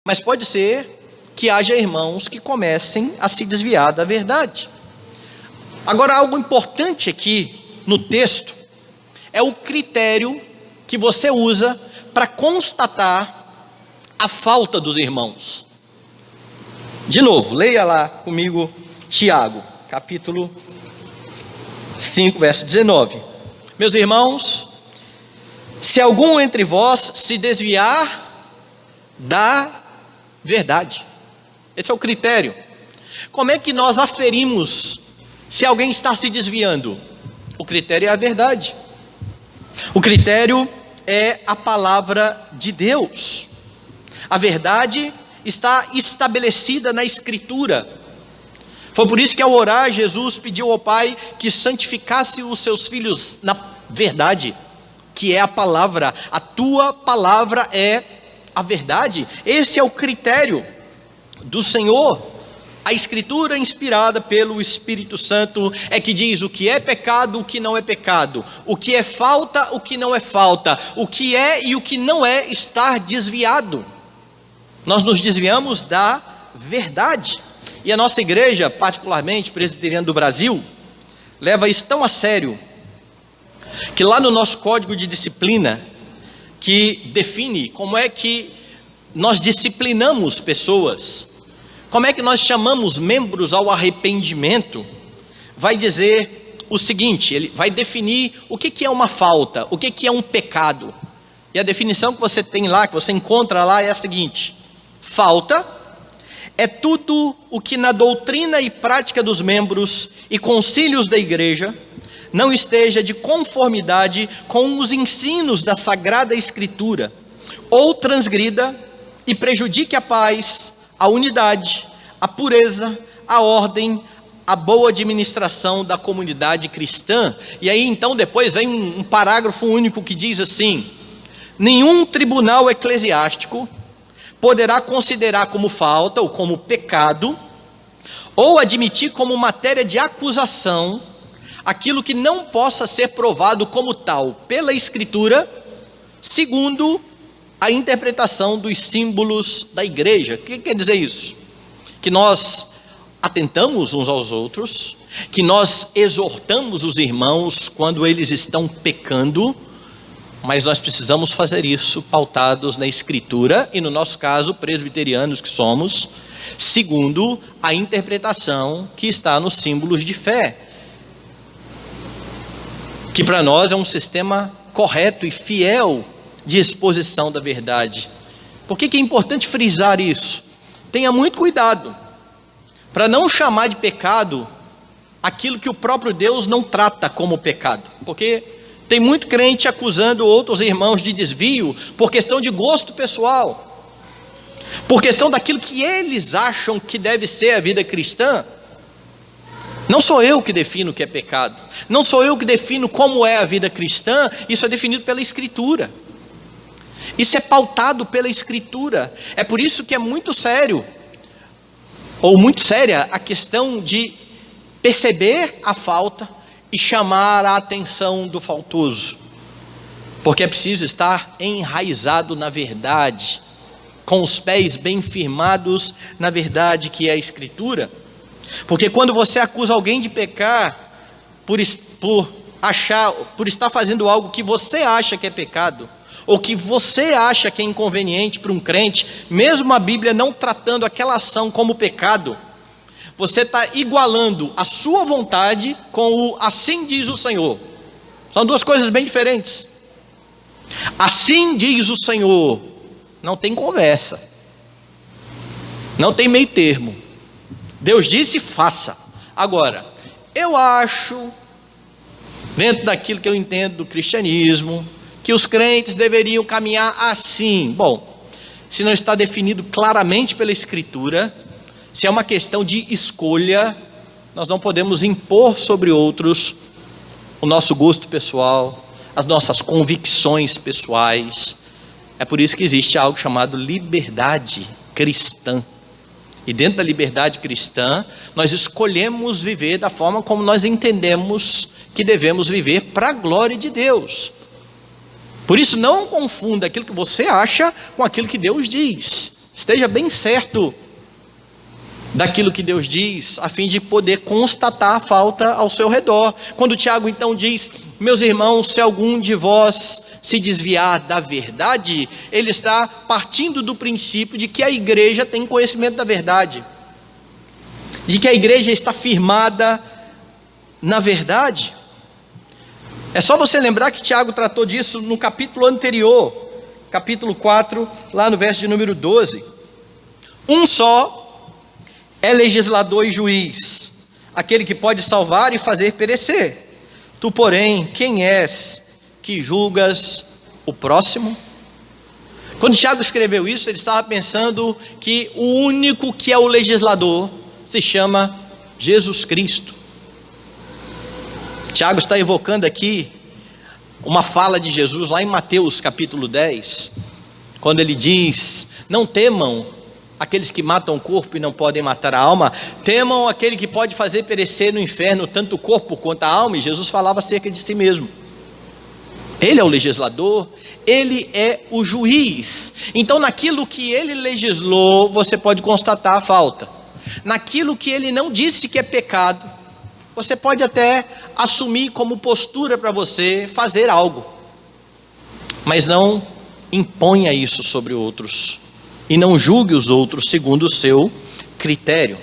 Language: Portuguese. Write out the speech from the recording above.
Mas pode ser que haja irmãos que comecem a se desviar da verdade. Agora, algo importante aqui no texto é o critério que você usa para constatar a falta dos irmãos. De novo, leia lá comigo Tiago, capítulo 5, verso 19. Meus irmãos, se algum entre vós se desviar da verdade, esse é o critério. Como é que nós aferimos se alguém está se desviando? O critério é a verdade. O critério é a palavra de Deus. A verdade está estabelecida na Escritura. Foi por isso que ao orar, Jesus pediu ao Pai que santificasse os seus filhos na verdade, que é a palavra. A tua palavra é a verdade. Esse é o critério do Senhor. A Escritura inspirada pelo Espírito Santo é que diz o que é pecado, o que não é pecado, o que é falta, o que não é falta, o que é e o que não é estar desviado. Nós nos desviamos da verdade. E a nossa igreja, particularmente presbiteriana do Brasil, leva isso tão a sério, que lá no nosso código de disciplina, que define como é que nós disciplinamos pessoas, como é que nós chamamos membros ao arrependimento, vai dizer o seguinte, ele vai definir o que é uma falta, o que é um pecado. E a definição que você tem lá, que você encontra lá é a seguinte: falta é tudo o que na doutrina e prática dos membros e concílios da igreja não esteja de conformidade com os ensinos da Sagrada Escritura, ou transgrida e prejudique a paz, a unidade, a pureza, a ordem, a boa administração da comunidade cristã. E aí então depois vem um parágrafo único que diz assim: nenhum tribunal eclesiástico poderá considerar como falta ou como pecado, ou admitir como matéria de acusação, aquilo que não possa ser provado como tal pela Escritura, segundo a interpretação dos símbolos da igreja. O que quer dizer isso? Que nós atentamos uns aos outros, que nós exortamos os irmãos quando eles estão pecando, mas nós precisamos fazer isso pautados na Escritura, e no nosso caso, presbiterianos que somos, segundo a interpretação que está nos símbolos de fé, que para nós é um sistema correto e fiel de exposição da verdade. Por que é importante frisar isso? Tenha muito cuidado para não chamar de pecado aquilo que o próprio Deus não trata como pecado, porque tem muito crente acusando outros irmãos de desvio por questão de gosto pessoal, por questão daquilo que eles acham que deve ser a vida cristã. Não sou eu que defino o que é pecado, não sou eu que defino como é a vida cristã, isso é definido pela Escritura, isso é pautado pela Escritura. É por isso que é muito sério, ou muito séria, a questão de perceber a falta e chamar a atenção do faltoso, porque é preciso estar enraizado na verdade, com os pés bem firmados na verdade que é a Escritura. Porque quando você acusa alguém de pecar por estar fazendo algo que você acha que é pecado, ou que você acha que é inconveniente para um crente, mesmo a Bíblia não tratando aquela ação como pecado, você está igualando a sua vontade com o assim diz o Senhor. São duas coisas bem diferentes. Assim diz o Senhor, não tem conversa, não tem meio termo. Deus disse, faça. Agora, eu acho, dentro daquilo que eu entendo do cristianismo, que os crentes deveriam caminhar assim. Bom, se não está definido claramente pela Escritura, se é uma questão de escolha, nós não podemos impor sobre outros o nosso gosto pessoal, as nossas convicções pessoais. É por isso que existe algo chamado liberdade cristã. E dentro da liberdade cristã, nós escolhemos viver da forma como nós entendemos que devemos viver para a glória de Deus. Por isso, não confunda aquilo que você acha com aquilo que Deus diz. Esteja bem certo daquilo que Deus diz, a fim de poder constatar a falta ao seu redor. Quando Tiago então diz: meus irmãos, se algum de vós se desviar da verdade, ele está partindo do princípio de que a igreja tem conhecimento da verdade, de que a igreja está firmada na verdade. É só você lembrar que Tiago tratou disso no capítulo anterior, capítulo 4, lá no verso de número 12. Um só é legislador e juiz, aquele que pode salvar e fazer perecer. Tu, porém, quem és que julgas o próximo? Quando Tiago escreveu isso, ele estava pensando que o único que é o legislador se chama Jesus Cristo. Tiago está evocando aqui uma fala de Jesus lá em Mateus capítulo 10, quando ele diz: não temam aqueles que matam o corpo e não podem matar a alma, temam aquele que pode fazer perecer no inferno tanto o corpo quanto a alma. E Jesus falava acerca de si mesmo. Ele é o legislador, ele é o juiz. Então, naquilo que ele legislou, você pode constatar a falta. Naquilo que ele não disse que é pecado, você pode até assumir como postura para você fazer algo, mas não imponha isso sobre outros, e não julgue os outros segundo o seu critério.